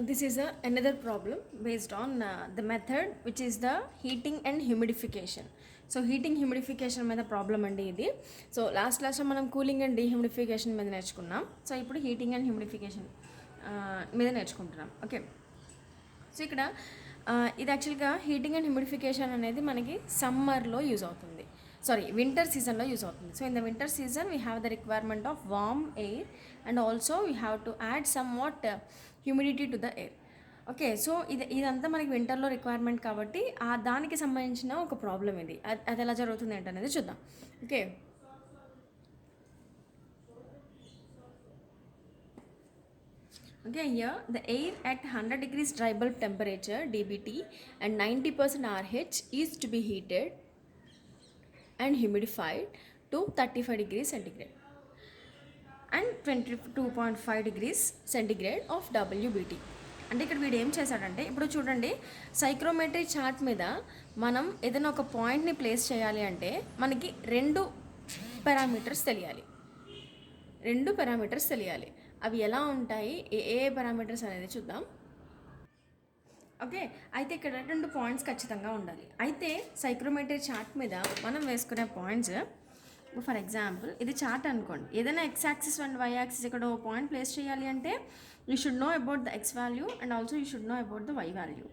This is another problem based on the method which is the heating and humidification. So heating humidification మీద problem అండి ఇది. So last మనం cooling and dehumidification మీద నేర్చుకున్నాం. So ఇప్పుడు heating and humidification మీద నేర్చుకుంటున్నాం. ఓకే, సో ఇక్కడ ఇది యాక్చువల్గా హీటింగ్ అండ్ హ్యూమిడిఫికేషన్ అనేది మనకి సమ్మర్లో యూజ్ అవుతుంది, సారీ వింటర్ సీజన్లో యూజ్ అవుతుంది. So in the winter season we have the requirement of warm air and also we have to add somewhat humidity to the air. Okay, so ఇదంతా మనకి వింటర్లో requirement కాబట్టి దానికి సంబంధించిన ఒక ప్రాబ్లం ఇది. అది ఎలా జరుగుతుంది ఏంటనేది చూద్దాం. Okay, okay, here the air at 100 degrees dry bulb temperature dBT and 90% RH is to be heated and humidified to 35 degrees centigrade and 22.5 degrees centigrade of WBT. అంటే ఇక్కడ వీడు ఏం చేశాడంటే, ఇప్పుడు చూడండి సైక్రోమెట్రీ చార్ట్ మీద మనం ఏదైనా ఒక పాయింట్ని ప్లేస్ చేయాలి అంటే మనకి రెండు పారామీటర్స్ తెలియాలి. అవి ఎలా ఉంటాయి, ఏ పారామీటర్స్ అనేది చూద్దాం. ఓకే, అయితే ఇక్కడ 2 పాయింట్స్ ఖచ్చితంగా ఉండాలి. అయితే సైక్రోమెట్రీ చార్ట్ మీద మనం వేసుకునే పాయింట్స్, ఫర్ ఎగ్జాంపుల్ ఇది చార్ట్ అనుకోండి, ఏదైనా X axis and Y axis ఇక్కడ ఒక పాయింట్ ప్లేస్ చేయాలి అంటే you should know about the X value and also you should know about the Y value.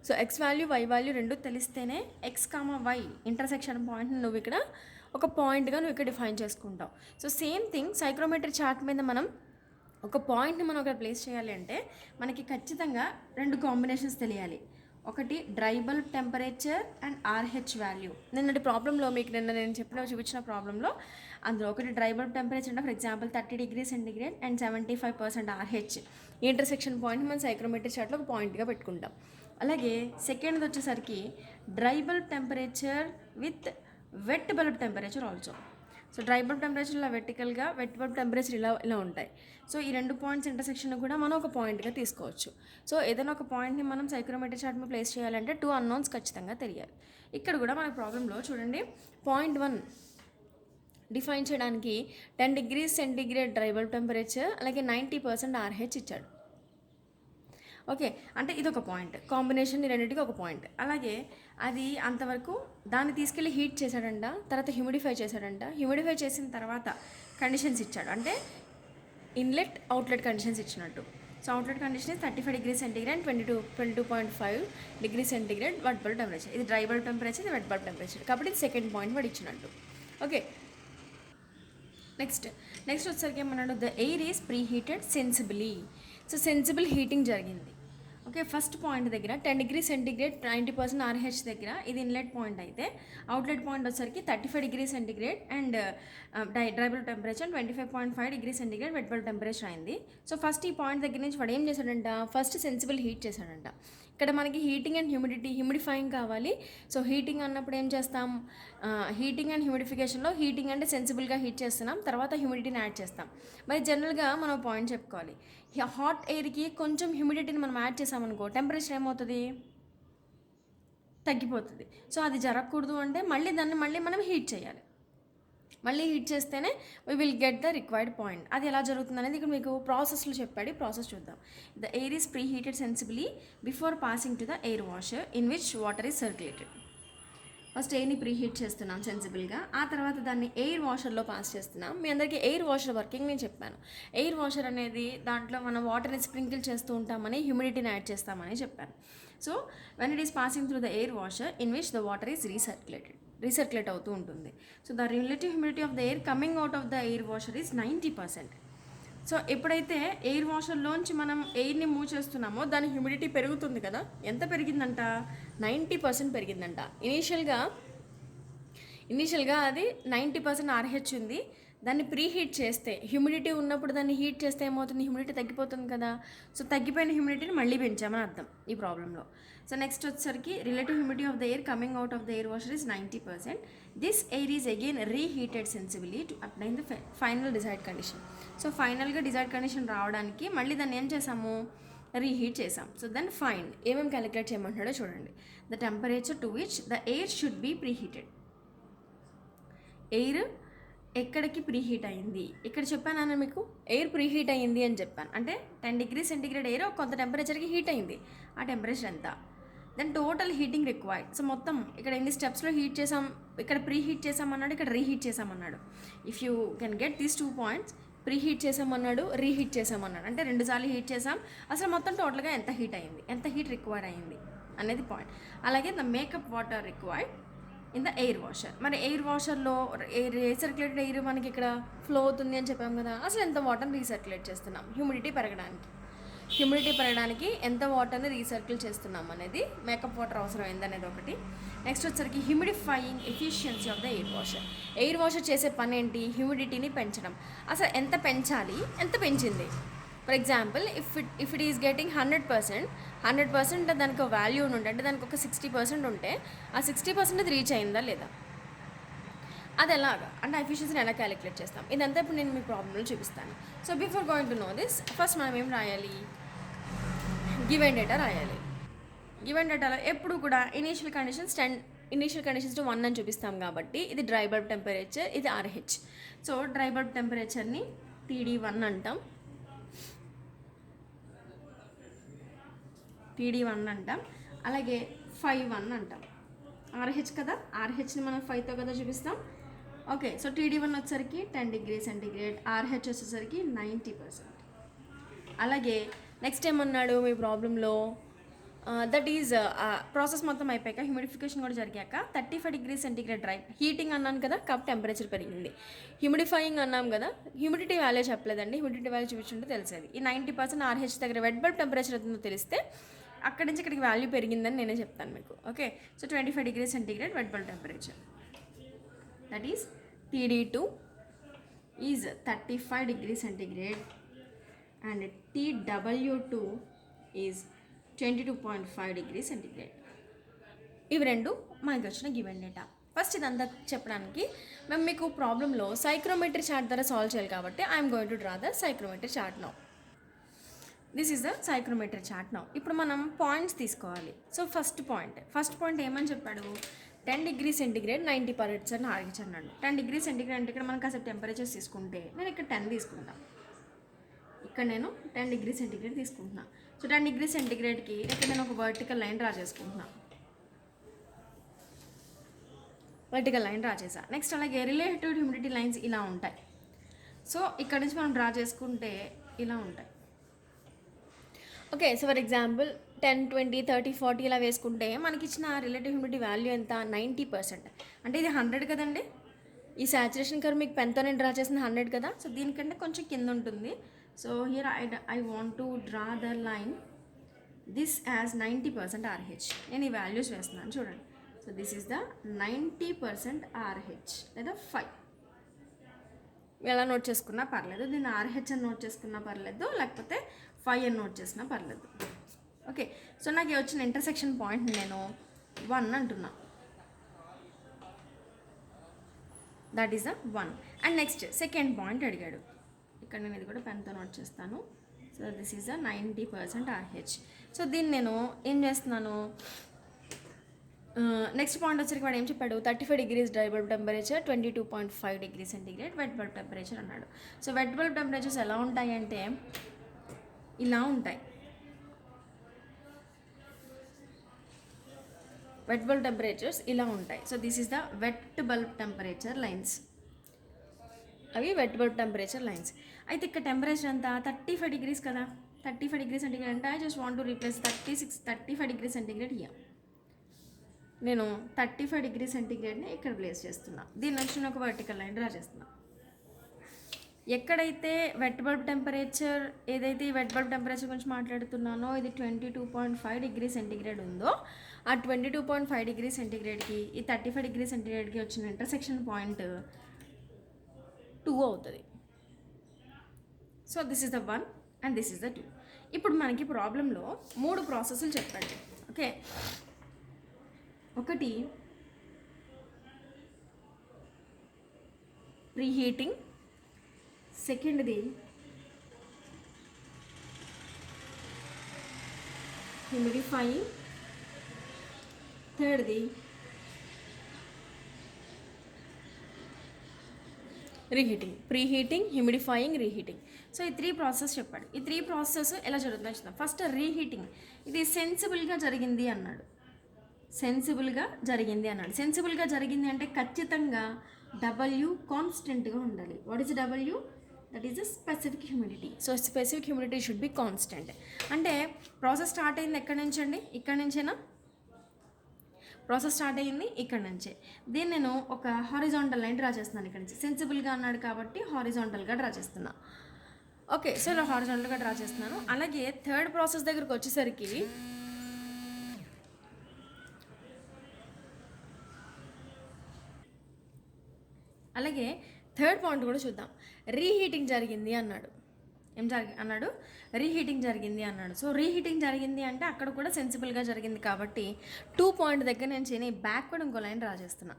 So X value Y value రెండు తెలిస్తేనే X comma why intersection పాయింట్ని నువ్వు ఇక్కడ ఒక పాయింట్గా నువ్వు ఇక్కడ డిఫైన్ చేసుకుంటావు. సో సేమ్ థింగ్ సైక్రోమెట్రీ చార్ట్ మీద మనం ఒక పాయింట్ని మనం ఇక్కడ ప్లేస్ చేయాలి అంటే మనకి ఖచ్చితంగా 2 కాంబినేషన్స్ తెలియాలి. ఒకటి dry bulb temperature and RH value. నిన్నటి ప్రాబ్లంలో మీకు నేను చూపించిన ప్రాబ్లంలో అందులో ఒకటి డ్రై బల్బ్ టెంపరేచర్ అంటే for example 30 degrees centigrade and 75% RH. ఈ ఇంటర్సెక్షన్ పాయింట్ మనం సైక్రోమెట్రీ చార్ట్లో ఒక పాయింట్గా పెట్టుకుంటాం. అలాగే సెకండ్ది వచ్చేసరికి dry bulb temperature with wet bulb temperature also. So dry bulb temperature ఇలా వెర్టికల్గా, వెట్ బల్బ్ టెంపరేచర్ ఇలా ఉంటాయి. సో ఈ 2 పాయింట్స్ ఇంటర్సెక్షన్ కూడా మనం ఒక పాయింట్గా తీసుకోవచ్చు. సో ఏదైనా ఒక పాయింట్ని మనం సైక్రోమెట్రీ చార్ట్ మీద ప్లేస్ చేయాలంటే 2 అన్నోన్స్ ఖచ్చితంగా తెలియాలి. ఇక్కడ కూడా మన ప్రాబ్లంలో చూడండి పాయింట్ 1 డిఫైన్ చేయడానికి 10 degrees centigrade dry bulb temperature అలాగే 90% ఆర్హెచ్ ఇచ్చాడు. ఓకే, అంటే ఇది ఒక పాయింట్ కాంబినేషన్, ఈ రెండింటికి ఒక పాయింట్. అలాగే అది అంతవరకు దాన్ని తీసుకెళ్ళి హీట్ చేశాడంట, తర్వాత హ్యూమిడిఫై చేశాడంట. హ్యూమిడిఫై చేసిన తర్వాత కండిషన్స్ ఇచ్చాడు, అంటే ఇన్లెట్ అవుట్లెట్ కండిషన్స్ ఇచ్చినట్టు. So outlet condition 35 degrees centigrade and 22.5 degrees centigrade wet bulb temperature. ఇది డ్రై బల్బ్ టెంపరేచర్, ఇది వెట్ బల్బ్ టెంపరేచర్, కాబట్టి ఇది సెకండ్ పాయింట్ వాడు ఇచ్చినట్టు. ఓకే, నెక్స్ట్ వచ్చేసరికి ఏమన్నాడు, the air is preheated sensibly. So sensible heating జరిగింది. ఓకే, ఫస్ట్ పాయింట్ దగ్గర 10 degrees సెంటిగ్రేడ్ 90% ఆర్హెచ్ దగ్గర ఇది ఇన్లెట్ పాయింట్ అయితే, అవుట్లెట్ పాయింట్ వచ్చేసరికి 35 degrees centigrade and dry bulb temperature 25.5 degrees centigrade wet bulb temperature అయింది. So first ఈ పాయింట్ దగ్గర నుంచి వాడు ఏం చేశాడంట, ఫస్ట్ సెన్సిబుల్ హీట్ చేశాడంట. ఇక్కడ మనకి హీటింగ్ అండ్ హ్యూమిడిఫైయింగ్ కావాలి. సో హీటింగ్ అన్నప్పుడు ఏం చేస్తాం, హీటింగ్ అండ్ హ్యూమిడిఫికేషన్లో హీటింగ్ అంటే సెన్సిబుల్గా హీట్ చేస్తున్నాం, తర్వాత హ్యూమిడిటీని యాడ్ చేస్తాం. మరి జనరల్గా మనం పాయింట్ చెప్పుకోవాలి, హాట్ ఎయిర్కి కొంచెం హ్యూమిడిటీని మనం యాడ్ చేసామనుకో టెంపరేచర్ ఏమవుతుంది, తగ్గిపోతుంది. సో అది జరగకూడదు అంటే దాన్ని మళ్ళీ మనం హీట్ చేయాలి. మళ్ళీ హీట్ చేస్తేనే we will get the required point. అది ఎలా జరుగుతుంది అనేది ఇక్కడ మీకు ప్రాసెస్లో చెప్పాడు, ప్రాసెస్ చూద్దాం. The air is preheated sensibly before passing to the air washer in which water is circulated. First ఎయిర్ని ప్రీ హీట్ చేస్తున్నాం సెన్సిబుల్గా, ఆ తర్వాత దాన్ని ఎయిర్ వాషర్లో పాస్ చేస్తున్నాం. మీ అందరికీ ఎయిర్ వాషర్ వర్కింగ్ నేను చెప్పాను. ఎయిర్ వాషర్ అనేది దాంట్లో మనం వాటర్ని స్ప్రింకిల్ చేస్తూ ఉంటామని, హ్యూమిడిటీని యాడ్ చేస్తామని చెప్పాను. So when it is passing through the air washer in which the water is recirculate అవుతూ ఉంటుంది. So the relative humidity of the air coming out of the air washer is 90%. So ఎప్పుడైతే air వాషర్లోంచి మనం ఎయిర్ని move చేస్తున్నామో దాని humidity పెరుగుతుంది కదా, ఎంత పెరిగిందంట, 90% పెరిగిందంట. ఇనీషియల్గా అది 90% ఆర్హెచ్ ఉంది. దాన్ని ప్రీ హీట్ చేస్తే, హ్యూమిడిటీ ఉన్నప్పుడు దాన్ని హీట్ చేస్తే ఏమవుతుంది, హ్యూమిడిటీ తగ్గిపోతుంది కదా. సో తగ్గిపోయిన హ్యూమిడిటీని మళ్ళీ పెంచామని అర్థం ఈ ప్రాబ్లంలో. సో నెక్స్ట్ వచ్చేసరికి relative humidity of the air coming out of the air washer is 90%. This air is again reheated sensibly to apply the final desired condition. So ఫైనల్గా డిజైర్డ్ కండిషన్ రావడానికి మళ్ళీ దాన్ని ఏం చేసాము, రీహీట్ చేసాం. సో దెన్ ఫైండ్ ఏమేమి calculate చేయమంటాడో చూడండి. The temperature to which the air should be preheated. Air ఎక్కడికి ప్రీహీట్ అయింది. ఇక్కడ చెప్పాను మీకు ఎయిర్ ప్రీహీట్ అయింది అని చెప్పాను. అంటే 10 డిగ్రీ సెంటిగ్రేడ్ ఎయిర్ కొంత టెంపరేచర్కి హీట్ అయింది. ఆ టెంపరేచర్ ఎంత, then total heating required. So మొత్తం ఇక్కడ ఎన్ని స్టెప్స్లో హీట్ చేసాం, ఇక్కడ ప్రీహీట్ చేసామన్నాడు, ఇక్కడ రీహీట్ చేసామన్నాడు. If you can get these 2 points, preheat చేసామన్నాడు, రీహీట్ చేసామన్నాడు, అంటే 2 సార్లు హీట్ చేసాం. అసలు మొత్తం టోటల్గా ఎంత హీట్ అయింది, ఎంత హీట్ రిక్వైర్ అయింది అనేది పాయింట్. అలాగే the makeup water required in the air washer. మరి ఎయిర్ వాషర్లో రీసర్క్యులేటెడ్ ఎయిర్ మనకి ఇక్కడ ఫ్లో అవుతుంది అని చెప్పాం కదా, అసలు ఎంత వాటర్ని రీసర్క్యులేట్ చేస్తున్నాం హ్యూమిడిటీ పెరగడానికి ఎంత వాటర్ని రీసర్కిల్ చేస్తున్నాం అనేది, మేకప్ వాటర్ అవసరం ఏందనేది ఒకటి. నెక్స్ట్ వచ్చరికి humidifying efficiency of the air washer చేసే పని ఏంటి, హ్యూమిడిటీని పెంచడం. అసలు ఎంత పెంచాలి, ఎంత పెంచింది. For example if it is getting 100% దానికి ఒక వాల్యూ ఉంటే, అంటే దానికి ఒక 60% ఉంటే ఆ 60% అది రీచ్ అయిందా లేదా, అది ఎలాగా అంటే ఎఫిషియన్సీని ఎలా క్యాలిక్యులేట్ చేస్తాం, ఇదంతా ఇప్పుడు నేను మీ ప్రాబ్లంలో చూపిస్తాను. So before going to know this, first మనం ఏం రాయాలి, గివెన్ డేటా రాయాలి. గివెన్ డేటాలో ఎప్పుడు కూడా ఇనీషియల్ కండిషన్స్ టు 1 అని చూపిస్తాం కాబట్టి ఇది డ్రై బల్బ్ టెంపరేచర్, ఇది RH. సో డ్రై బల్బ్ టెంపరేచర్ని TD1 అంటాం, అలాగే 5 అంటాం. RH కదా, RHని మనం 5తో కదా చూపిస్తాం. ఓకే, సో TD1 వచ్చేసరికి 10 డిగ్రీ సెంటిగ్రేడ్, RH వచ్చేసరికి 90%. అలాగే నెక్స్ట్ ఏమన్నాడు మీ ప్రాబ్లంలో, దట్ ఈజ్ ప్రాసెస్ మొత్తం అయిపోయాక హ్యూమిడిఫికేషన్ కూడా జరిగాక 35 డిగ్రీ సెంటిగ్రేడ్ డ్రై హీటింగ్ అన్నాను కదా, కాబట్టి టెంపరేచర్ పెరిగింది. హ్యూమిడిఫైయింగ్ అన్నాం కదా, హ్యూమిడిటీ వాల్యూ చెప్పలేదండి, హ్యూమిడిటీ వాల్యూ చూపించుంటే తెలిసేది. ఈ 90% RH దగ్గర వెట్ బల్బ్ టెంపరేచర్ ఎంతో తెలిస్తే అక్కడి నుంచి ఇక్కడికి వాల్యూ పెరిగిందని నేనే చెప్తాను మీకు. Okay, so 25 degree centigrade wet bulb temperature, that is TD2 is 35 degree centigrade and TW2 is 22.5 degree centigrade. ఇవి రెండు మనకి వచ్చిన గివెన్ డేటా. ఫస్ట్ ఇదంతా చెప్పడానికి మేము మీకు ప్రాబ్లంలో సైక్రోమెట్రీ చార్ట్ ద్వారా సాల్వ్ చేయాలి కాబట్టి I'm going to draw the psychrometry chart now. This is the psychrometry chart now. ఇప్పుడు మనం పాయింట్స్ తీసుకోవాలి. సో ఫస్ట్ పాయింట్ ఏమని చెప్పాడు, 10 డిగ్రీ సెంటిగ్రేడ్ 90% అని అన్నాడు. 10 డిగ్రీ సెంటిగ్రేడ్ అంటే ఇక్కడ మనం కాసేపు టెంపరేచర్స్ తీసుకుంటే నేను ఇక్కడ 10 తీసుకుంటాను, ఇక్కడ నేను 10 డిగ్రీ సెంటిగ్రేడ్ తీసుకుంటున్నా. సో 10 డిగ్రీ సెంటిగ్రేడ్కి ఇక్కడ నేను ఒక వర్టికల్ లైన్ డ్రా చేసుకుంటున్నా, నెక్స్ట్ అలాగే రిలేటివ్ హ్యూమిడిటీ లైన్స్ ఇలా ఉంటాయి. సో ఇక్కడ నుంచి మనం డ్రా చేసుకుంటే ఇలా ఉంటాయి. ఓకే, సో ఫర్ ఎగ్జాంపుల్ 10, 20, 30, 40 ఇలా వేసుకుంటే మనకి ఇచ్చిన రిలేటివ్ హ్యూమిడిటీ వాల్యూ ఎంత, 90%. అంటే ఇది 100 కదండి, ఈ సాచురేషన్ కర్వ్ మీకు పెన్తో నేను డ్రా చేసిన 100 కదా, సో దీనికంటే కొంచెం కింద ఉంటుంది. So here I want to draw the line this as 90% RH. నేను ఈ వాల్యూస్ వేస్తున్నాను చూడండి. So this is the 90% RH లేదా 5. ఎలా నోట్ చేసుకున్నా పర్లేదు, దీన్ని RH అని నోట్ చేసుకున్నా పర్లేదు, లేకపోతే 5 అని నోట్ చేసినా పర్లేదు. ఓకే, సో నాకు వచ్చిన ఇంటర్సెక్షన్ పాయింట్ నేను 1 అంటున్నా, that is the 1. And next second point అడిగాడు, ఇక్కడ నేను ఇది కూడా పెన్తో నోట్ చేస్తాను. So this is a 90% RH. So దీన్ని నేను ఏం చేస్తున్నాను, నెక్స్ట్ పాయింట్ వచ్చరికి వాడు ఏం చెప్పాడు, 35 degrees dry bulb temperature, 22.5 degree centigrade wet bulb temperature అన్నాడు. సో వెట్ బల్బ్ టెంపరేచర్స్ ఎలా ఉంటాయి అంటే ఇలా ఉంటాయి. వెట్ బల్బ్ టెంపరేచర్స్ ఇలా ఉంటాయి. So this is the wet bulb temperature lines, అవి వెట్ బల్బ్ టెంపరేచర్ లైన్స్. అయితే ఇక్కడ టెంపరేచర్ ఎంత, 35 డిగ్రీస్ కదా, 35 డిగ్రీ సెంటిగ్రేడ్ అంటే I just want to replace 35 degree centigrade here. నేను 35 డిగ్రీ సెంటిగ్రేడ్ని ఇక్కడ ప్లేస్ చేస్తున్నా, దీని నుంచి నేను ఒక వర్టికల్ లైన్ డ్రా చేస్తున్నా. ఎక్కడైతే వెట్ బల్బ్ టెంపరేచర్, ఏదైతే ఈ వెట్ బల్బ్ టెంపరేచర్ గురించి మాట్లాడుతున్నానో ఇది 22.5 డిగ్రీ సెంటిగ్రేడ్ ఉందో, ఆ 22.5 డిగ్రీ సెంటిగ్రేడ్కి ఈ 35 డిగ్రీ సెంటిగ్రేడ్కి వచ్చిన ఇంటర్సెక్షన్ పాయింట్ 2 అవుతుంది. So this is the 1 and this is the 2. ఇప్పుడు మనకి ప్రాబ్లంలో 3 ప్రాసెస్లు చెప్పండి. ఓకే, ఒకటి ప్రీహీటింగ్, సెకండ్ది హ్యూమిడిఫైయింగ్, థర్డ్ది reheating, preheating, humidifying, reheating. So ఈ 3 ప్రాసెస్ చెప్పాడు. ఈ 3 ప్రాసెస్ ఎలా జరుగుతుందో చూద్దాం. ఫస్ట్ రీహీటింగ్, ఇది సెన్సిబుల్గా జరిగింది అన్నాడు. సెన్సిబుల్గా జరిగింది అంటే ఖచ్చితంగా W కాన్స్టెంట్గా ఉండాలి. What is W? That is the specific humidity. So specific humidity should be constant. అంటే ప్రాసెస్ స్టార్ట్ అయింది ఎక్కడి నుంచండి? ఇక్కడ నుంచేనా? ప్రాసెస్ స్టార్ట్ అయ్యింది ఇక్కడ నుంచే. దీన్ని నేను ఒక హారిజాంటల్ లైన్ డ్రా చేస్తున్నాను. ఇక్కడ నుంచి సెన్సిబుల్గా అన్నాడు కాబట్టి హారిజాంటల్గా డ్రా చేస్తున్నా. ఓకే, సో ఇలా హారిజాంటల్గా డ్రా చేస్తున్నాను. అలాగే థర్డ్ ప్రాసెస్ దగ్గరికి వచ్చేసరికి అలాగే థర్డ్ పాయింట్ కూడా చూద్దాం. రీహీటింగ్ జరిగింది అన్నాడు. అన్నాడు రీహీటింగ్ జరిగింది అన్నాడు. సో రీహీటింగ్ జరిగింది అంటే అక్కడ కూడా సెన్సిబుల్గా జరిగింది కాబట్టి 2 పాయింట్ దగ్గర నుంచి నేను బ్యాక్వర్డ్ ఇంకో లైన్ డ్రా చేస్తున్నా.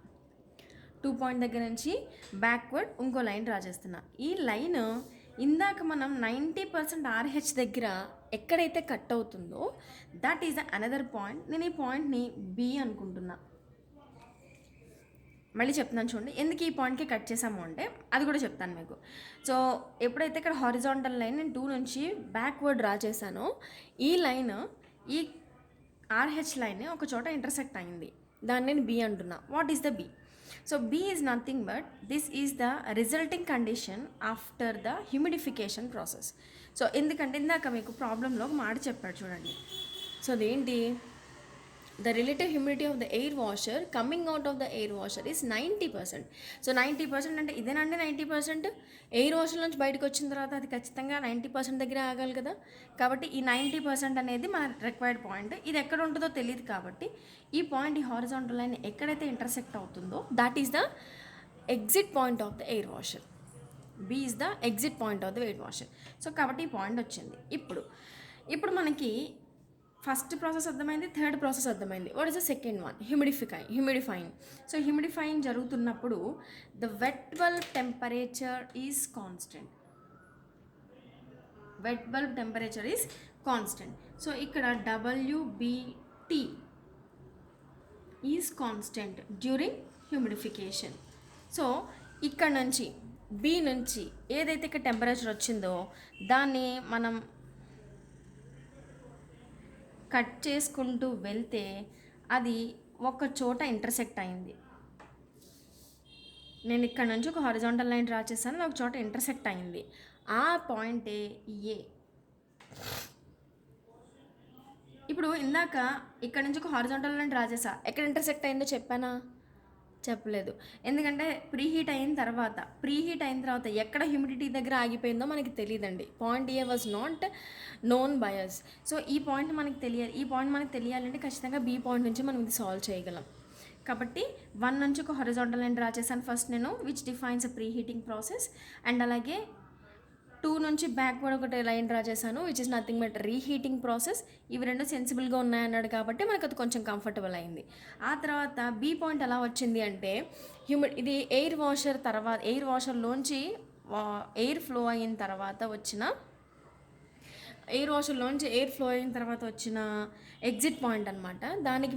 2 పాయింట్ దగ్గర నుంచి బ్యాక్వర్డ్ ఇంకో లైన్ డ్రా చేస్తున్నా. ఈ లైన్ ఇందాక మనం 90% RH దగ్గర ఎక్కడైతే కట్ అవుతుందో దట్ ఈజ్ అనదర్ పాయింట్. నేను ఈ పాయింట్ని B అనుకుంటున్నా. మళ్ళీ చెప్తున్నాను చూడండి, ఎందుకు ఈ పాయింట్కి కట్ చేసాము అంటే అది కూడా చెప్తాను మీకు. సో ఎప్పుడైతే ఇక్కడ హారిజాంటల్ లైన్ నేను 2 నుంచి బ్యాక్వర్డ్ డ్రా చేశానో ఈ లైన్ ఈ RH లైన్ ఒక చోట ఇంటర్సెక్ట్ అయింది. దాన్ని నేను B అంటున్నా. What is the B? So B is nothing but this is the resulting condition after the humidification process. So ఎందుకంటే ఇందాక మీకు ప్రాబ్లంలో ఒక మాట చెప్పాడు చూడండి. సో అదేంటి? The relative humidity of the air washer coming out of the air washer is 90%. So 90% అంటే ఇదేనండి 90%. ఎయిర్ వాషర్ నుంచి బయటకు వచ్చిన తర్వాత అది ఖచ్చితంగా 90% దగ్గర ఆగాలి కదా. కాబట్టి ఈ 90% అనేది మన రిక్వైర్డ్ పాయింట్. ఇది ఎక్కడ ఉంటుందో తెలియదు కాబట్టి ఈ పాయింట్, ఈ హారిజాంటల్ లైన్ ఎక్కడైతే ఇంటర్సెక్ట్ అవుతుందో that is the exit point of the air washer. B is the exit point of the air washer. So కాబట్టి ఈ పాయింట్ వచ్చింది. ఇప్పుడు మనకి ఫస్ట్ ప్రాసెస్ అర్థమైంది, థర్డ్ ప్రాసెస్ అర్థమైంది. What is the second one? Humidifying. So humidifying జరుగుతున్నప్పుడు the wet bulb temperature is constant. So ఇక్కడ WBT is constant during humidification. So ఇక్కడ నుంచి B నుంచి ఏదైతే ఇక్కడ టెంపరేచర్ వచ్చిందో దాన్ని మనం కట్ చేసుకుంటూ వెళ్తే అది ఒక చోట ఇంటర్సెక్ట్ అయింది. నేను ఇక్కడ నుంచి ఒక హారిజాంటల్ లైన్ డ్రా చేశాను, ఒక చోట ఇంటర్సెక్ట్ అయింది. ఆ పాయింటే A. ఇప్పుడు ఇందాక ఇక్కడ నుంచి ఒక హారిజాంటల్ లైన్ డ్రా చేసా, ఎక్కడ ఇంటర్సెక్ట్ అయిందో చెప్పానా? చెప్పలేదు. ఎందుకంటే ప్రీహీట్ అయిన తర్వాత ఎక్కడ హ్యూమిడిటీ దగ్గర ఆగిపోయిందో మనకి తెలియదండి. Point A was not known by us. So ఈ పాయింట్ మనకి తెలియాలంటే ఖచ్చితంగా B పాయింట్ నుంచి మనం ఇది సాల్వ్ చేయగలం. కాబట్టి 1 నుంచి ఒక హారిజాంటల్ లైన్ డ్రా చేశాను ఫస్ట్ నేను, which defines a preheating process. And అలాగే 2 నుంచి బ్యాక్వర్డ్ ఒకటి లైన్ డ్రా చేశాను which is nothing but reheating process. ఇవి రెండు సెన్సిబుల్గా ఉన్నాయన్నాడు కాబట్టి మనకు అది కొంచెం కంఫర్టబుల్ అయింది. ఆ తర్వాత B పాయింట్ ఎలా వచ్చింది అంటే ఇది ఎయిర్ వాషర్లోంచి ఎయిర్ ఫ్లో అయిన తర్వాత వచ్చిన ఎగ్జిట్ పాయింట్ అనమాట. దానికి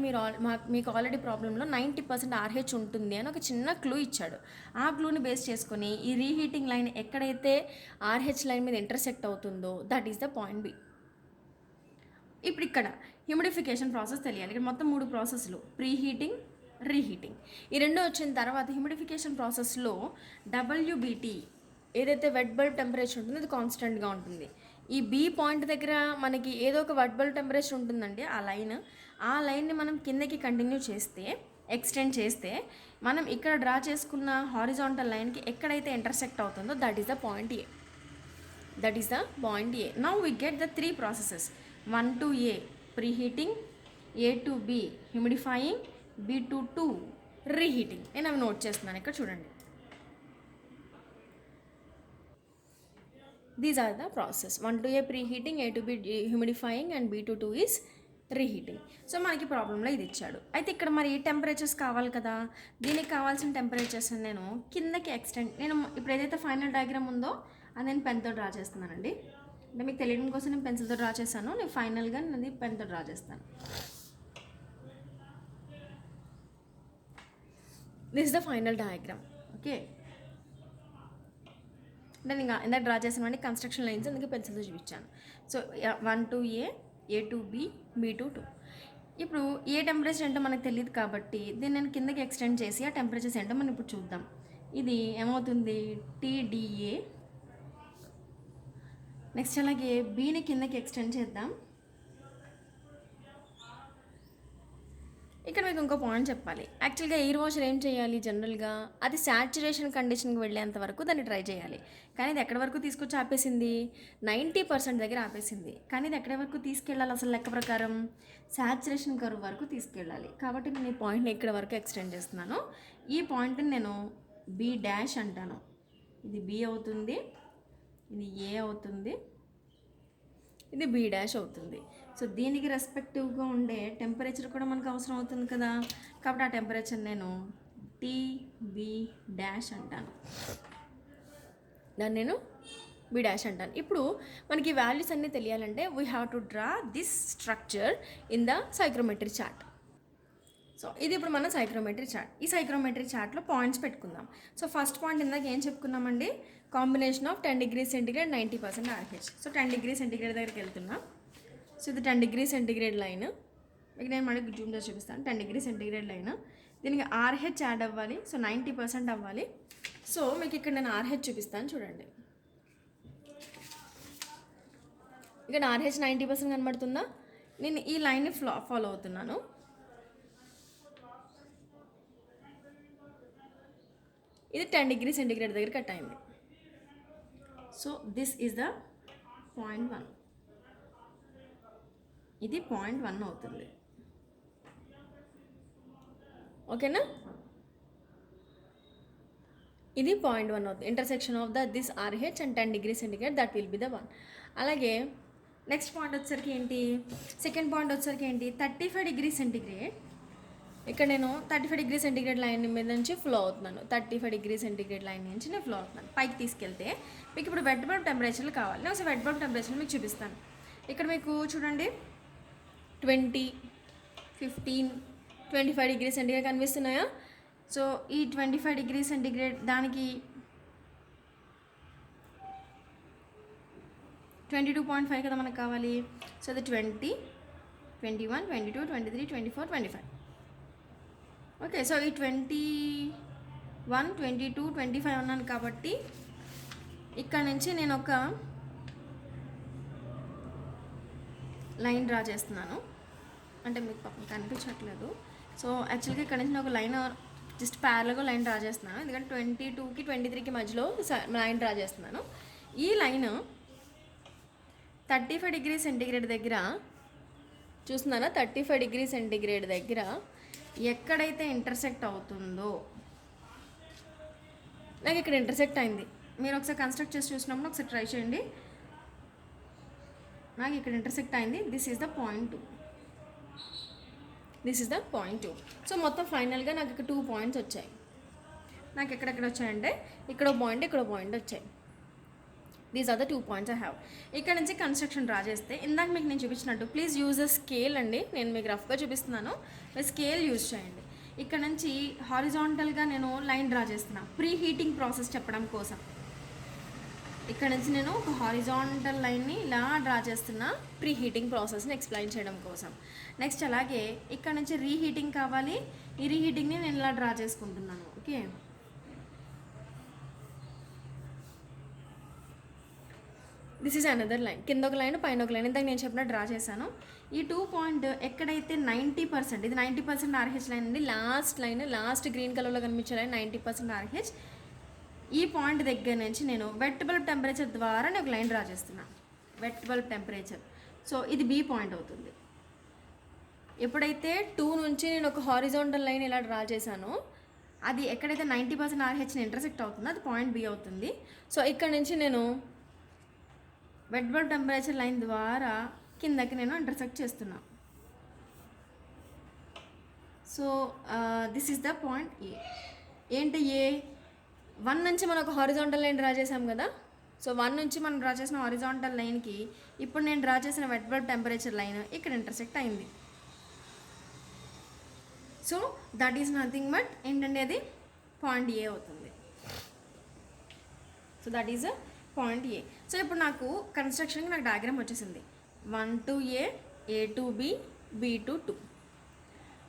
మీకు ఆల్రెడీ ప్రాబ్లంలో 90% RH ఉంటుంది అని ఒక చిన్న క్లూ ఇచ్చాడు. ఆ క్లూని బేస్ చేసుకొని ఈ రీహీటింగ్ లైన్ ఎక్కడైతే RH లైన్ మీద ఇంటర్సెక్ట్ అవుతుందో that is the point B. ఇప్పుడు ఇక్కడ హ్యూమిడిఫికేషన్ ప్రాసెస్ తెలియాలి. ఇక్కడ మొత్తం 3 ప్రాసెస్లు, ప్రీహీటింగ్, రీహీటింగ్. ఈ రెండు వచ్చిన తర్వాత హ్యూమిడిఫికేషన్ ప్రాసెస్లో WBT ఏదైతే వెట్ బల్బ్ టెంపరేచర్ ఉంటుందో అది కాన్స్టెంట్గా ఉంటుంది. ఈ B పాయింట్ దగ్గర మనకి ఏదో ఒక వెట్ బల్బ్ టెంపరేచర్ ఉంటుందండి. ఆ లైన్ని మనం కిందకి ఎక్స్టెండ్ చేస్తే మనం ఇక్కడ డ్రా చేసుకున్న హారిజాంటల్ లైన్కి ఎక్కడైతే ఇంటర్సెక్ట్ అవుతుందో that is the point A. Now we get the 3 processes. 1 to A preheating, A to B humidifying, B to 2 reheating. నేను అవి నోట్ చేస్తున్నాను ఇక్కడ చూడండి. These are the process. 1 to A preheating, A to B humidifying and B to 2 is reheating. So మనకి ప్రాబ్లంలో ఇది ఇచ్చాడు. అయితే ఇక్కడ మరి టెంపరేచర్స్ కావాలి కదా, దీనికి కావాల్సిన టెంపరేచర్స్ నేను కిందకి నేను ఇప్పుడు ఏదైతే ఫైనల్ డయాగ్రామ్ ఉందో అది నేను పెన్తో డ్రా చేస్తున్నానండి. అంటే మీకు తెలియడం కోసం నేను పెన్సిల్తో డ్రా చేశాను, నేను ఫైనల్గా నేను పెన్తో డ్రా చేస్తాను. This is the final diagram. Okay, అంటే ఇంకా ఇందాక డ్రా చేసినవన్నీ కన్స్ట్రక్షన్ లైన్స్ అందుకే పెన్సిల్తో చూపించాను. So 1 to A to B to 2. ఇప్పుడు ఏ టెంపరేచర్ ఏంటో మనకు తెలియదు కాబట్టి దీన్ని నేను కిందకి ఎక్స్టెండ్ చేసి ఆ టెంపరేచర్స్ ఏంటో మనం ఇప్పుడు చూద్దాం. ఇది ఏమవుతుంది TDA. నెక్స్ట్ అలాగే బీని కిందకి ఎక్స్టెండ్ చేద్దాం. ఇక్కడ మీకు ఇంకో పాయింట్ చెప్పాలి. యాక్చువల్గా ఎయిర్ వాషర్ ఏం చేయాలి జనరల్గా, అది శాచురేషన్ కండిషన్కి వెళ్ళేంత వరకు దాన్ని ట్రై చేయాలి. కానీ ఇది ఎక్కడి వరకు తీసుకొచ్చి ఆపేసింది, 90% దగ్గర ఆపేసింది. కానీ ఇది ఎక్కడి వరకు తీసుకెళ్ళాలి అసలు లెక్క ప్రకారం, శాచురేషన్ కర్వ్ వరకు తీసుకెళ్ళాలి. కాబట్టి నేను ఈ పాయింట్ని ఇక్కడ వరకు ఎక్స్టెండ్ చేస్తున్నాను. ఈ పాయింట్ని నేను B' అంటాను. ఇది B అవుతుంది, ఇది A అవుతుంది, ఇది B' అవుతుంది. సో దీనికి రెస్పెక్టివ్గా ఉండే టెంపరేచర్ కూడా మనకు అవసరం అవుతుంది కదా. కాబట్టి ఆ టెంపరేచర్ నేను TB' అంటాను, దాన్ని నేను B' అంటాను. ఇప్పుడు మనకి వాల్యూస్ అన్నీ తెలియాలంటే we have to draw this structure in the psychrometry chart. So ఇది ఇప్పుడు మన సైక్రోమెట్రీ చార్ట్. ఈ సైక్రోమెట్రీ చార్ట్లో పాయింట్స్ పెట్టుకుందాం. సో ఫస్ట్ పాయింట్ ఇందాక ఏం చెప్పుకున్నామండి, combination of 10 degrees centigrade 90% RH. So 10 degrees centigrade దగ్గరికి వెళ్తున్నా. సో ఇది 10 degrees centigrade లైన్. మీకు నేను మళ్ళీ జూమ్ చేసి చూపిస్తాను. 10 degrees centigrade లైన్, దీనికి RH యాడ్ అవ్వాలి. సో 90% అవ్వాలి. సో మీకు ఇక్కడ నేను RH చూపిస్తాను చూడండి. ఇక్కడ RH 90% కనబడుతుందా. నేను ఈ లైన్ని ఫాలో అవుతున్నాను. ఇది 10 degrees centigrade దగ్గర కట్ అయింది. So this is the point 1. ఇది పాయింట్ 1 అవుతుంది. ఓకేనా, ఇది పాయింట్ 1 అవుతుంది. Intersection of this RH and 10 degrees centigrade, that will be the 1. అలాగే నెక్స్ట్ పాయింట్ వచ్చేసరికి ఏంటి, సెకండ్ పాయింట్ వచ్చేసరికి ఏంటి, 35 degrees centigrade. ఇక్కడ నేను 35 degrees centigrade లైన్ మీద నుంచి ఫ్లో అవుతున్నాను. 35 degrees centigrade లైన్ నుంచి నేను ఫ్లో అవుతున్నాను. పైకి తీసుకెళ్తే మీకు ఇప్పుడు వెట్ బల్బ్ టెంపరేచర్లు కావాలి. నేను ఒకసారి వెట్ బల్బ్ టెంపరేచర్ మీకు చూపిస్తాను. ఇక్కడ మీకు చూడండి 20, 15, 25 degrees centigrade కనిపిస్తున్నాయా. సో ఈ 25 degrees centigrade దానికి 22.5 కదా మనకు కావాలి. సో అది 20, 21, 22, 23, 24, 25. ఓకే, సో ఈ 21, 22, 25 ఉన్నాను కాబట్టి ఇక్కడ నుంచి నేను ఒక లైన్ డ్రా చేస్తున్నాను. అంటే మీకు పాపం కనిపించట్లేదు. సో యాక్చువల్గా ఇక్కడ నుంచి నేను ఒక లైన్ జస్ట్ ప్యారల్గా లైన్ డ్రా చేస్తున్నాను. ఎందుకంటే 22కి 23కి మధ్యలో లైన్ డ్రా చేస్తున్నాను. ఈ లైన్ 35 degrees centigrade దగ్గర చూస్తున్నారా, 35 degrees centigrade దగ్గర ఎక్కడైతే ఇంటర్సెక్ట్ అవుతుందో, నాకు ఇక్కడ ఇంటర్సెక్ట్ అయింది. మీరు ఒకసారి కన్స్ట్రక్ట్ చేసి చూసినప్పుడు ఒకసారి ట్రై చేయండి. నాకు ఇక్కడ ఇంటర్సెక్ట్ అయింది. This is the point 2. This is the point 2. So మొత్తం ఫైనల్గా నాకు ఇక్కడ 2 points వచ్చాయి. నాకు ఎక్కడెక్కడ వచ్చాయంటే ఇక్కడ పాయింట్, ఇక్కడ పాయింట్ వచ్చాయి. These are the 2 points I have. ఇక్కడ నుంచి కన్స్ట్రక్షన్ డ్రా చేస్తే ఇందాక మీకు నేను చూపించినట్టు ప్లీజ్ యూజ్ ద స్కేల్ అండి. నేను మీకు రఫ్గా చూపిస్తున్నాను, మీరు స్కేల్ యూజ్ చేయండి. ఇక్కడ నుంచి హారిజాంటల్గా నేను లైన్ డ్రా చేస్తున్నాను ప్రీ హీటింగ్ ప్రాసెస్ చెప్పడం కోసం. ఇక్కడ నుంచి నేను ఒక హారిజాంటల్ లైన్ని ఇలా డ్రా చేస్తున్నా ప్రీ హీటింగ్ ప్రాసెస్ని ఎక్స్ప్లెయిన్ చేయడం కోసం. నెక్స్ట్ అలాగే ఇక్కడ నుంచి రీహీటింగ్ కావాలి. ఈ రీహీటింగ్ని నేను ఇలా డ్రా చేసుకుంటున్నాను. Okay, this is another line. కింద ఒక లైన్, పైన ఒక లైన్. ఇందాక నేను చెప్పిన డ్రా చేశాను. ఈ 2 point ఎక్కడైతే 90%, ఇది 90% RH లైన్ అండి. లాస్ట్ లైన్, లాస్ట్ గ్రీన్ కలర్లో కనిపించే లైన్ 90% RH. ఈ పాయింట్ దగ్గర నుంచి నేను వెట్ బల్బ్ టెంపరేచర్ ద్వారా నేను ఒక లైన్ డ్రా చేస్తున్నాను. Wet bulb temperature. సో ఇది B పాయింట్ అవుతుంది. ఎప్పుడైతే 2 నుంచి నేను ఒక హారిజాంటల్ లైన్ ఇలా డ్రా చేశానో అది ఎక్కడైతే 90% RHని ఇంటర్సెక్ట్ అవుతుందో అది పాయింట్ B అవుతుంది. సో ఇక్కడ నుంచి నేను వెట్ బల్బ్ టెంపరేచర్ లైన్ ద్వారా కిందకి నేను ఇంటర్సెక్ట్ చేస్తున్నా. So this is the point A. ఏంటి A? 1 నుంచి మనం ఒక హారిజాంటల్ లైన్ డ్రా చేసాం కదా. సో 1 నుంచి మనం డ్రా చేసిన హారిజాంటల్ లైన్కి ఇప్పుడు నేను డ్రా చేసిన వెట్ బల్బ్ టెంపరేచర్ లైన్ ఇక్కడ ఇంటర్సెక్ట్ అయింది. So that is nothing but ఏంటంటే అది పాయింట్ A అవుతుంది. So that is point A. So ఇప్పుడు నాకు కన్స్ట్రక్షన్కి నాకు డయాగ్రామ్ వచ్చేసింది. 1 to A to B to 2.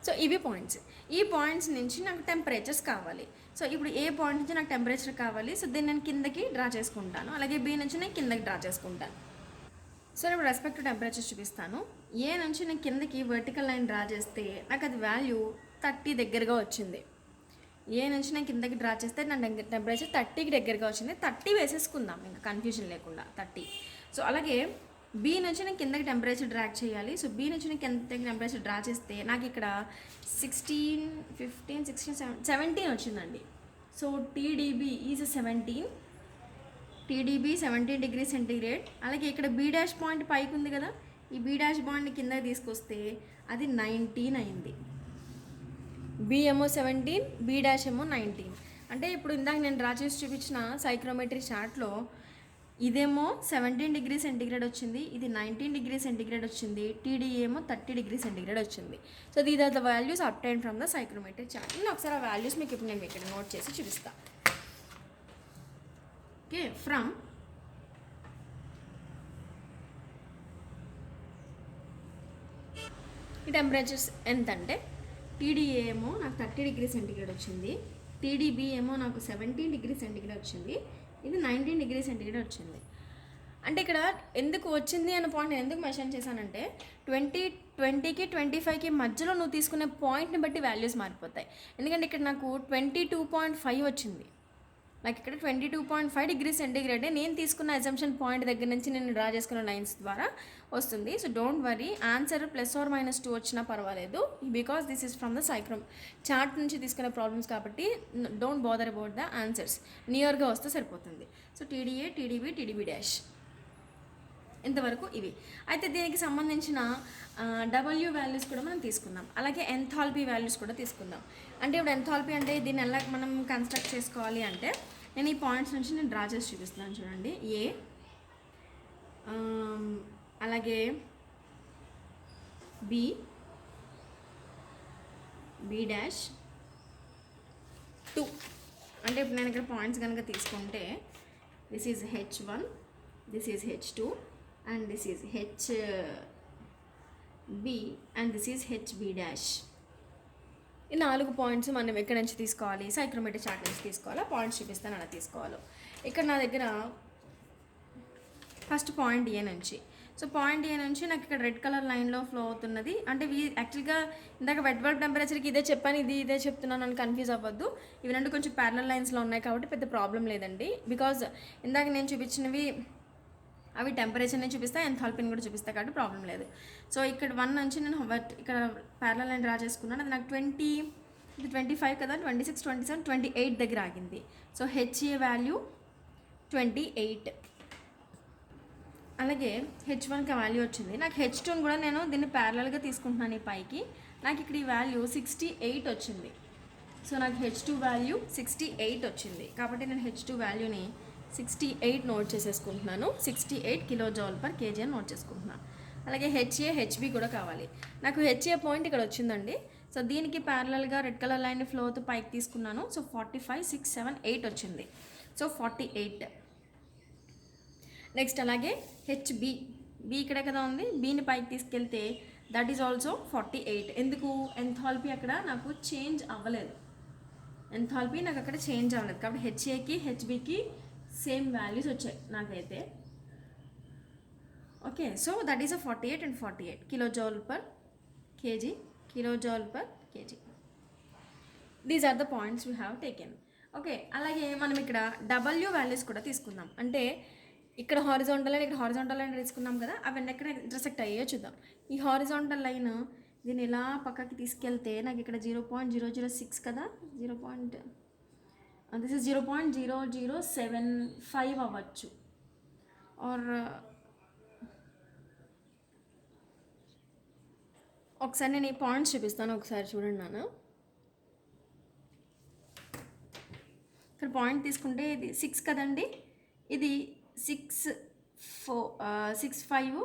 So ఇవి పాయింట్స్. ఈ పాయింట్స్ నుంచి నాకు టెంపరేచర్స్ కావాలి. సో ఇప్పుడు ఏ పాయింట్ నుంచి నాకు టెంపరేచర్ కావాలి, సో దీన్ని నేను కిందకి డ్రా చేసుకుంటాను. అలాగే బి నుంచి నేను కిందకి డ్రా చేసుకుంటాను. సో ఇప్పుడు రెస్పెక్ట్ టు టెంపరేచర్ చూపిస్తాను. ఏ నుంచి నేను కిందకి వర్టికల్ లైన్ డ్రా చేస్తే నాకు అది వాల్యూ 30 దగ్గరగా వచ్చింది. ఏ నుంచి నేను కిందకి డ్రా చేస్తే నా టెంపరేచర్ 30కి దగ్గరగా వచ్చింది. 30 వేసేసుకుందాం, ఇంకా కన్ఫ్యూజన్ లేకుండా 30. సో అలాగే బి నుంచి నేను కిందకి టెంపరేచర్ డ్రా చేయాలి. సో బి నుంచి నేను కిందకి టెంపరేచర్ డ్రా చేస్తే నాకు ఇక్కడ 16, 15, 16, 17 వచ్చిందండి. So TDB is 17. TDB 17 degree centigrade. అలాగే ఇక్కడ బీ డాష్ పాయింట్ పైకి ఉంది కదా, ఈ బీ డాష్ పాయింట్ని కిందకి తీసుకొస్తే అది 19 అయింది. బి ఏమో 17, బీ డాష్ ఏమో 19. అంటే ఇప్పుడు ఇందాక నేను డ్రా చేసి చూపించిన సైక్రోమెట్రీ చార్ట్లో ఇదేమో 17 డిగ్రీ సెంటీగ్రేడ్ వచ్చింది, ఇది 19 డిగ్రీ సెంటీగ్రేడ్ వచ్చింది, టీడీ ఏమో 30 డిగ్రీ సెంటీగ్రేడ్ వచ్చింది. So these are the values obtained from the psychrometry chart. నేను ఒకసారి ఆ వాల్యూస్ మీకు ఇప్పుడు నేను ఇక్కడ నోట్ చేసి చూపిస్తాను. ఓకే, ఫ్రమ్ ఈ టెంపరేచర్స్ ఎంత అంటే టీడీఏ ఏమో నాకు 30 డిగ్రీ సెంటీగ్రేడ్ వచ్చింది, టీడీబీ ఏమో నాకు 17 డిగ్రీ సెంటీగ్రేడ్ వచ్చింది, ఇది 19 డిగ్రీ సెంటీగ్రేడ్ వచ్చింది. అంటే ఇక్కడ ఎందుకు వచ్చింది అన్న పాయింట్ నేను ఎందుకు మెన్షన్ చేశానంటే 20కి 25కి మధ్యలో నువ్వు తీసుకునే పాయింట్ని బట్టి వాల్యూస్ మారిపోతాయి. ఎందుకంటే ఇక్కడ నాకు 22.5 వచ్చింది, నాకు ఇక్కడ 22.5 డిగ్రీ సెంటీగ్రేడే నేను తీసుకున్న అజంప్షన్ పాయింట్ దగ్గర నుంచి నేను డ్రా చేసుకున్న లైన్స్ ద్వారా వస్తుంది. So don't worry, answer +or-2 వచ్చినా పర్వాలేదు, because this is from the psychrom chart నుంచి తీసుకునే ప్రాబ్లమ్స్ కాబట్టి don't bother about the answers, నియర్గా వస్తే సరిపోతుంది. So TDA, TDB, TDB dash ఇంతవరకు ఇవి. అయితే దీనికి సంబంధించిన డబ్ల్యూ వాల్యూస్ కూడా మనం తీసుకుందాం, అలాగే ఎంథాల్పీ వాల్యూస్ కూడా తీసుకుందాం. అంటే ఇప్పుడు ఎంథాల్పీ అంటే దీన్ని ఎలా మనం కన్స్ట్రక్ట్ చేసుకోవాలి అంటే నేను ఈ పాయింట్స్ నుంచి నేను డ్రా చేసి చూపిస్తున్నాను చూడండి. ఏ అలాగే బి, బి డాష్ 2. అంటే ఇప్పుడు నేను ఇక్కడ పాయింట్స్ కనుక తీసుకుంటే this is H1, this is H2 and this is HB and this is HB dash. ఈ 4 పాయింట్స్ మనం ఎక్కడి నుంచి తీసుకోవాలి, సైక్రోమెట్రీ చార్ట్ నుంచి తీసుకోవాలి. పాయింట్స్ చూపిస్తాను అలా తీసుకోవాలి. ఇక్కడ నా దగ్గర ఫస్ట్ పాయింట్ ఏ నుంచి, సో పాయింట్ ఏ నుంచి నాకు ఇక్కడ రెడ్ కలర్ లైన్లో ఫ్లో అవుతున్నది. అంటే యాక్చువల్గా ఇందాక వెట్ బల్బ్ టెంపరేచర్కి ఇదే చెప్పాను, ఇదే చెప్తున్నాను అని కన్ఫ్యూజ్ అవ్వద్దు. ఇవి రెండు కొంచెం ప్యారలల్ లైన్స్లో ఉన్నాయి కాబట్టి పెద్ద ప్రాబ్లం లేదండి. బికాజ్ ఇందాక నేను చూపించినవి అవి టెంపరేచర్ని చూపిస్తా, ఎంథాల్పీని కూడా చూపిస్తా కాబట్టి ప్రాబ్లం లేదు. సో ఇక్కడ 1 నుంచి నేను ఇక్కడ ప్యారలల్ లైన్ డ్రా చేసుకున్నాను. అది నాకు 25 కదా, 26, 27, 28 దగ్గర ఆగింది. So HA value 28. అలాగే H1కి వాల్యూ వచ్చింది. నాకు H2 కూడా నేను దీన్ని ప్యారలల్గా తీసుకుంటున్నాను ఈ పైకి. నాకు ఇక్కడ ఈ వాల్యూ 68 వచ్చింది. సో నాకు H2 వాల్యూ 68 వచ్చింది కాబట్టి నేను H2 వాల్యూని 68 నోట్ చేసేసుకుంటున్నాను. 68 kJ/kg అని నోట్ చేసుకుంటున్నాను. అలాగే హెచ్ఏ, హెచ్బి కూడా కావాలి. నాకు హెచ్ఏ పాయింట్ ఇక్కడ వచ్చిందండి. సో దీనికి ప్యారలల్గా రెడ్ కలర్ లైన్ ఫ్లోతో పైకి తీసుకున్నాను. సో 45, 6, 7, 8 వచ్చింది. సో 48. నెక్స్ట్ అలాగే హెచ్బి, బి ఇక్కడే కదా ఉంది, బీని పైకి తీసుకెళ్తే దట్ ఈజ్ ఆల్సో 48. ఎందుకు? ఎంథాల్పీ అక్కడ నాకు చేంజ్ అవ్వలేదు, ఎంథాల్పీ నాకు అక్కడ చేంజ్ అవ్వలేదు కాబట్టి హెచ్ఏకి హెచ్బికి సేమ్ వాల్యూస్ వచ్చాయి నాకైతే. Okay, so that is 48 and 48 kJ/kg, kJ/kg. These are the points we have taken. Okay, అలాగే మనం ఇక్కడ డబ్ల్యూ వాల్యూస్ కూడా తీసుకుందాం. అంటే ఇక్కడ హారిజాంటల్ లైన్, ఇక్కడ హారిజాంటల్ లైన్ తీసుకున్నాం కదా, అవన్నీ ఎక్కడ ఇంటర్సెక్ట్ అయ్యో చూద్దాం. ఈ హారిజాంటల్ లైన్ దీన్ని ఇలా పక్కకి తీసుకెళ్తే నాకు ఇక్కడ 0.006 కదా, దిస్ ఇస్ 0.0075 అవ్వచ్చు. ఆర్ ఒకసారి నేను ఈ పాయింట్స్ చూపిస్తాను, ఒకసారి చూడండి నాన్న. ఇక్కడ పాయింట్ తీసుకుంటే ఇది 6 కదండి, ఇది 6.5,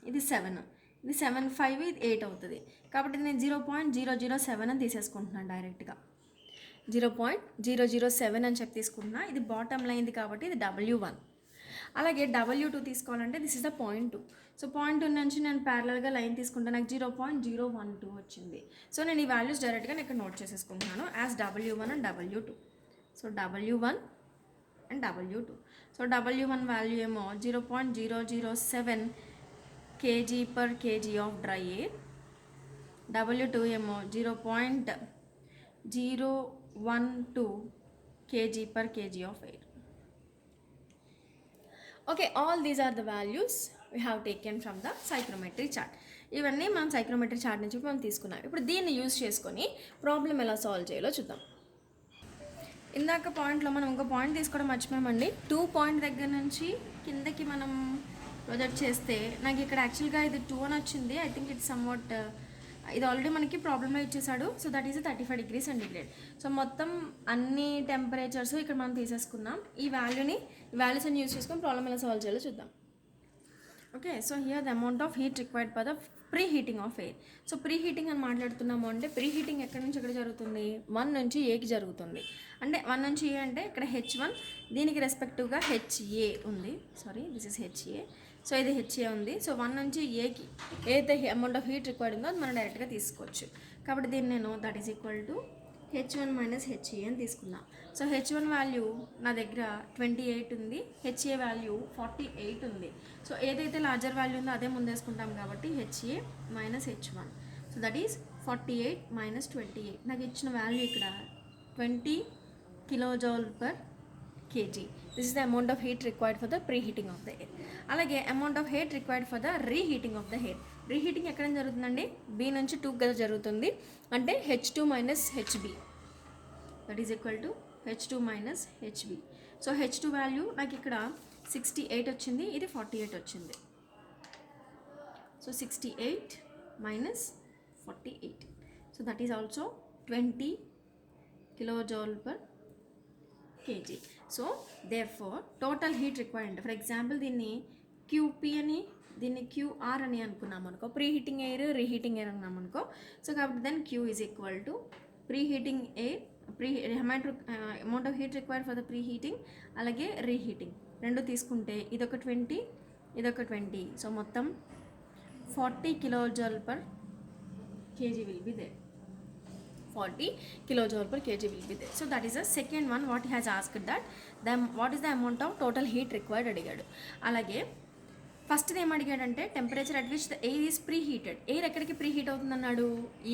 ఇది 7, ఇది 7.5, ఇది 8 అవుతుంది. కాబట్టి నేను 0.007 అని తీసేసుకుంటున్నాను డైరెక్ట్గా. 0.007 అని చెప్పి తీసుకుంటున్నా. ఇది బాటమ్ లైన్ది కాబట్టి ఇది W1. అలాగే W2 తీసుకోవాలంటే this is the point 2. So point 2 నుంచి నేను ప్యారలల్గా లైన్ తీసుకుంటే నాకు 0.012 వచ్చింది. సో నేను ఈ వాల్యూస్ డైరెక్ట్గా నేను ఇక్కడ నోట్ చేసేసుకుంటున్నాను as W1 and W2. So W1 and W2. So W1 value ఏమో 0.007 kg/kg of dry air. W2 ఏమో 0.012 kg/kg of air. Okay, all these are the values we have taken from the psychrometry chart. ఇవన్నీ మనం సైక్రోమెట్రీ chart నుంచి మనం తీసుకున్నాం. ఇప్పుడు దీన్ని use చేసుకొని ప్రాబ్లం ఎలా సాల్వ్ చేయాలో చూద్దాం. ఇందాక పాయింట్లో మనం ఇంకో పాయింట్ తీసుకోవడం మర్చిపోయామండి. 2 పాయింట్ దగ్గర నుంచి కిందకి మనం ప్రొజెక్ట్ చేస్తే నాకు ఇక్కడ యాక్చువల్గా ఇది 2 అని వచ్చింది. ఐ థింక్ ఇట్స్ సమ్వాట్ ఇది ఆల్రెడీ మనకి ప్రాబ్లంలో ఇచ్చేసాడు. So that is 35 degrees centigrade. So మొత్తం అన్ని టెంపరేచర్స్ ఇక్కడ మనం తీసేసుకున్నాం. ఈ వాల్యూస్ అని యూజ్ చేసుకొని ప్రాబ్లం ఎలా సాల్వ్ చేయాలో చూద్దాం. Okay, so here the amount of heat required for the preheating of air. So pre heating అని మాట్లాడుతున్నాము అంటే ప్రీ హీటింగ్ ఎక్కడి నుంచి ఎక్కడ జరుగుతుంది? 1 నుంచి Aకి జరుగుతుంది. అంటే 1 నుంచి A అంటే ఇక్కడ H1, దీనికి రెస్పెక్టివ్గా HA ఉంది. Sorry, this is HA. So ఇది HA ఉంది. సో 1 నుంచి Aకి ఏదైతే అమౌంట్ ఆఫ్ హీట్ రిక్వైర్డ్ ఉందో అది మనం డైరెక్ట్గా తీసుకోవచ్చు. కాబట్టి దీన్ని నేను that is equal to H1 minus HA అని తీసుకున్నా. సో H1 వాల్యూ నా దగ్గర 28 ఉంది, HA వాల్యూ 48 ఉంది. సో ఏదైతే లార్జర్ వాల్యూ ఉందో అదే ముందేసుకుంటాం కాబట్టి HA minus H1. So that is 48 minus 28. నాకు ఇచ్చిన వాల్యూ ఇక్కడ 20 kJ/kg. This is the amount of heat required for the preheating of the air. అలాగే amount of heat required for the reheating of the air. Reheating ఎక్కడ జరుగుతుందండి? B నుంచి 2 కదా జరుగుతుంది. అంటే H2 minus HB, that is equal to H2 minus HB. So H2 value నాకు ఇక్కడ 68 వచ్చింది, ఇది 48 వచ్చింది. So 68 minus 48. So that is also 20 kJ/kg. So therefore total heat required, for example దీన్ని QP అని దీన్ని QR అని అనుకున్నాం అనుకో, preheating air reheating air అన్నాం అనుకో. సో కాబట్టి then Q is equal to preheating air amount of heat required for the preheating అలాగే రీహీటింగ్ రెండు తీసుకుంటే ఇదొక 20, ఇదొక 20. సో మొత్తం 40 kJ/kg will be there. 40 kJ/kg will be there. So that is the second one what he has asked, that what is the amount of total heat required అడిగాడు. అలాగే first ఏం అడిగాడంటే temperature at which the air is preheated. Air ఎక్కడికి preheat అవుతుంది అన్నాడు?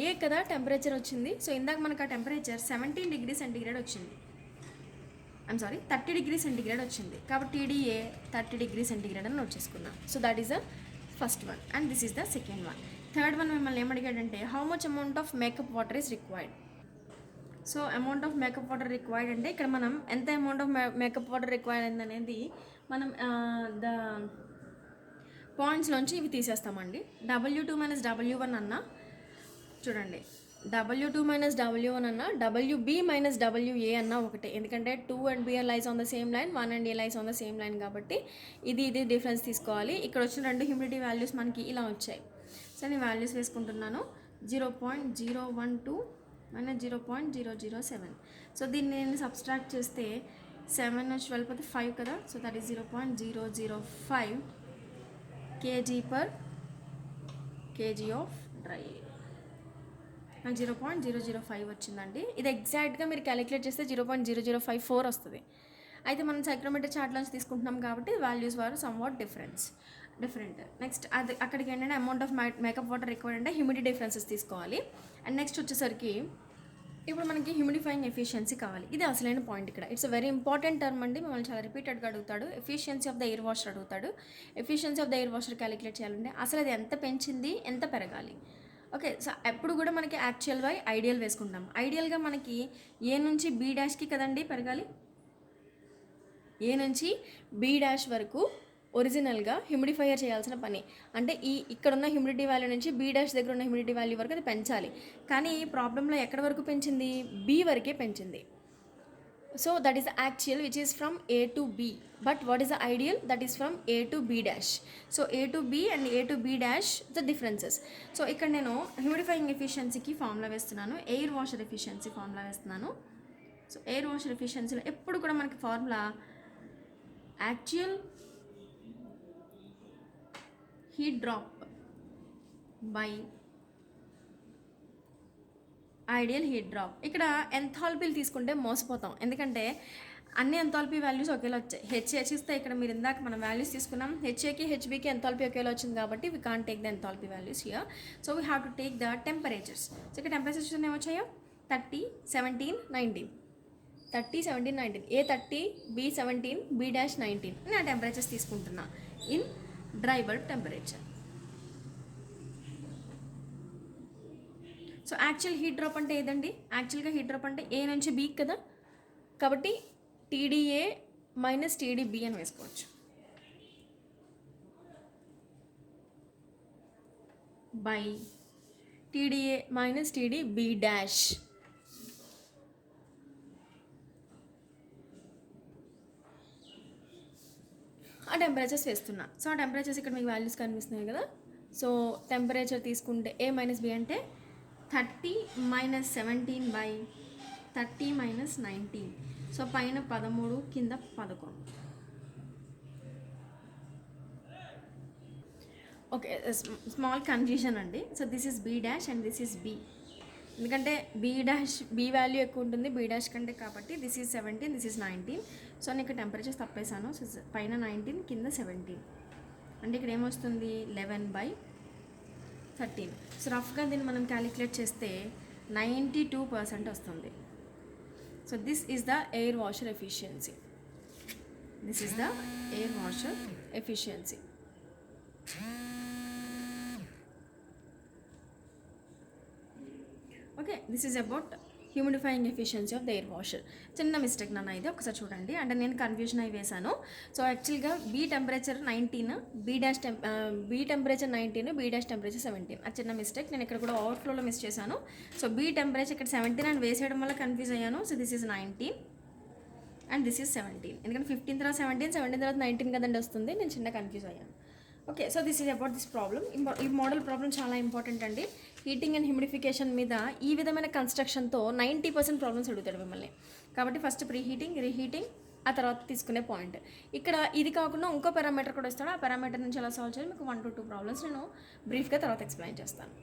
ఏ కదా temperature వచ్చింది. So ఇందాక మనకు ఆ టెంపరేచర్ 17 degrees సెంటిగ్రేడ్ వచ్చింది. 30 degrees సెంటిగ్రేడ్ వచ్చింది. కాబట్టి TDA 30 degrees సెంటిగ్రేడ్ అని నోట్ చేసుకున్నాం. So that is the first one and this is the second one. Third one మిమ్మల్ని ఏమడిగాడంటే how much amount of makeup water is required. So amount of makeup water required అంటే ఇక్కడ మనం ఎంత amount of makeup water required అయింది అనేది మనం the పాయింట్స్లోంచి ఇవి తీసేస్తామండి. W2 మైనస్ W1 అన్న చూడండి, W2 మైనస్ W1 అన్న WB మైనస్ WA అన్న ఒకటే. ఎందుకంటే 2 and B lies on the same line, 1 and A lies on the same line కాబట్టి ఇది డిఫరెన్స్ తీసుకోవాలి. ఇక్కడ వచ్చిన రెండు హ్యూమిడిటీ వాల్యూస్ మనకి ఇలా వచ్చాయి. సో నేను వాల్యూస్ వేసుకుంటున్నాను. 0.012 మైనస్ 0.007. సో దీన్ని నేను సబ్స్ట్రాక్ట్ చేస్తే 7 నుంచి వెళ్ళిపోతే 5 కదా. So that is 0.005 kg/kg of dry air. నాకు 0.005 వచ్చిందండి. ఇది ఎగ్జాక్ట్గా మీరు క్యాలిక్యులేట్ చేస్తే 0.0054 వస్తుంది. అయితే మనం సైక్రోమీటర్ చార్ట్లోంచి తీసుకుంటున్నాం కాబట్టి వాల్యూస్ వారు సమ్వాట్ డిఫరెంట్. నెక్స్ట్ అది అక్కడికి ఏంటంటే amount of makeup water required అంటే హ్యూమిడిటీ డిఫరెన్సెస్ తీసుకోవాలి. అండ్ నెక్స్ట్ వచ్చేసరికి ఇప్పుడు మనకి హ్యూమిడిఫైయింగ్ ఎఫిషియన్సీ కావాలి. ఇది అసలైన పాయింట్ ఇక్కడ. It's a very important term అండి. మిమ్మల్ని చాలా రిపీటెడ్గా అడుగుతాడు. Efficiency of the air washer అడుగుతాడు. Efficiency of the air washer calculate చేయాలంటే అసలు అది ఎంత పెంచింది, ఎంత పెరగాలి. ఓకే, సో ఎప్పుడు కూడా మనకి యాక్చువల్ బై ఐడియల్ వేసుకుంటాం. ఐడియల్గా మనకి A నుంచి B' కదండి పెరగాలి. A నుంచి B' వరకు ఒరిజినల్గా హ్యూమిడిఫైయర్ చేయాల్సిన పని. అంటే ఇక్కడున్న హ్యూమిడిటీ వాల్యూ నుంచి B' దగ్గర ఉన్న హ్యూమిడిటీ వాల్యూ వరకు అది పెంచాలి. కానీ ఈ ప్రాబ్లంలో ఎక్కడ వరకు పెంచింది? B వరకే పెంచింది. So that is the actual which is from A to B. But what is the ideal? That is from A to B'. So A to B and A to B' the differences. So ఇక్కడ నేను హ్యూమిడిఫైయింగ్ ఎఫిషియన్సీకి formula వేస్తున్నాను, air washer efficiency formula వేస్తున్నాను. So air washer ఎఫిషియన్సీలో ఎప్పుడు కూడా మనకి formula actual heat drop by ideal heat drop. ఇక్కడ ఎంథాల్పీలు తీసుకుంటే మోసపోతాం, ఎందుకంటే అన్ని ఎంథాల్పీ వాల్యూస్ ఒకేలా వచ్చాయి. హెచ్హెచ్ ఇస్తే ఇక్కడ మీరు ఇందాక మనం వాల్యూస్ తీసుకున్నాం, హెచ్ఏకి హెచ్బీకి ఎంథాల్పీ ఒకేలా వచ్చింది కాబట్టి we can't take the enthalpy values here. So we have to take the temperatures. So ఇక్కడ టెంపరేచర్స్ ఏమొచ్చాయో 30, 17, 19. 30, 17, 19. ఏ 30, బి 17, బి డాష్ 19 నేను ఆ టెంపరేచర్స్ తీసుకుంటున్నా in dry bulb temperature. So actual heat drop అంటే ఏదండి? యాక్చువల్గా హీట్ డ్రాప్ అంటే ఏ నుంచి బీ కదా, కాబట్టి టీడీఏ మైనస్ టీడీబీ అని వేసుకోవచ్చు. By TDA minus TDB dash. ఆ టెంపరేచర్స్ వేస్తున్నా. సో ఆ టెంపరేచర్స్ ఇక్కడ మీకు వాల్యూస్ కనిపిస్తున్నాయి కదా. సో టెంపరేచర్ తీసుకుంటే ఏ మైనస్ బి అంటే 30 మైనస్ 17 బై 30 మైనస్ 19. సో పైన 13 కింద 11. ఓకే, స్మాల్ కన్ఫ్యూజన్ అండి. So this is B dash and this is B, ఎందుకంటే బీ వాల్యూ ఎక్కువ ఉంటుంది బీ డాష్ కంటే, కాబట్టి this is 17, this is 19. So నేను ఇక్కడ టెంపరేచర్స్ తప్పేసాను. సో పైన 19 కింద 17 అంటే ఇక్కడ ఏమొస్తుంది 11/13. సో రఫ్గా దీన్ని మనం క్యాలిక్యులేట్ చేస్తే 92% వస్తుంది. So this is the air washer efficiency. This is the air washer efficiency. Okay, this is about humidifying efficiency of the air washer. చిన్న మిస్టేక్ నన్ను అయితే ఒకసారి చూడండి, అంటే నేను కన్ఫ్యూజన్ అయి వేశాను. సో యాక్చువల్గా B temperature 19, B temperature 19, B dash temperature 17. అది చిన్న మిస్టేక్, నేను ఇక్కడ కూడా ఓవర్ఫ్లోలో మిస్ చేశాను. సో బీ టెంపరేచర్ ఇక్కడ 17 అని వేసేయడం వల్ల కన్ఫ్యూజ్ అయ్యాను. So this is 19 and this is 17, ఎందుకంటే 15 తర్వాత 17, 17 తర్వాత 19 కదండి వస్తుంది. నేను చిన్న కన్ఫ్యూజ్ అయ్యాను. Okay, so this is about this problem. ఈ మోడల్ ప్రాబ్లం చాలా ఇంపార్టెంట్ అండి. హీటింగ్ అండ్ హ్యూమిడిఫికేషన్ మీద ఈ విధమైన కన్స్ట్రక్షన్తో 90% ప్రాబ్లమ్స్ అడుగుతాడు మిమ్మల్ని. కాబట్టి ఫస్ట్ ప్రీ హీటింగ్, రీహీటింగ్, ఆ తర్వాత తీసుకునే పాయింట్. ఇక్కడ ఇది కాకుండా ఇంకో పారామీటర్ కూడా ఇస్తాడు. ఆ పారామీటర్ నుంచి ఎలా సాల్వ్ చేయాలి మీకు 1 to 2 ప్రాబ్లమ్స్ నేను బ్రీఫ్గా తర్వాత ఎక్స్ప్లెయిన్ చేస్తాను.